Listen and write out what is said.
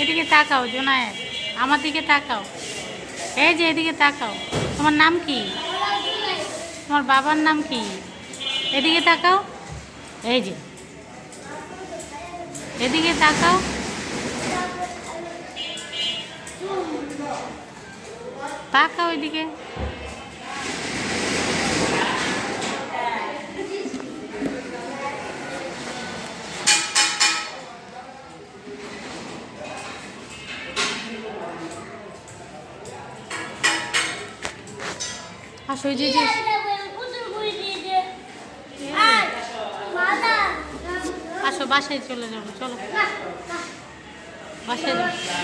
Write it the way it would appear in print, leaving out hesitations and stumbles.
এদিকে তাকাও জোনায়েত, আমার দিকে তাকাও। এই যে এদিকে তাকাও। তোমার নাম কি? তোমার বাবার নাম কি? এদিকে তাকাও। এই যে এদিকে তাকাও। তাকাও এদিকে। আসো যে আসো বাসায় চলে যাবো, চলো বাসায় যাবো।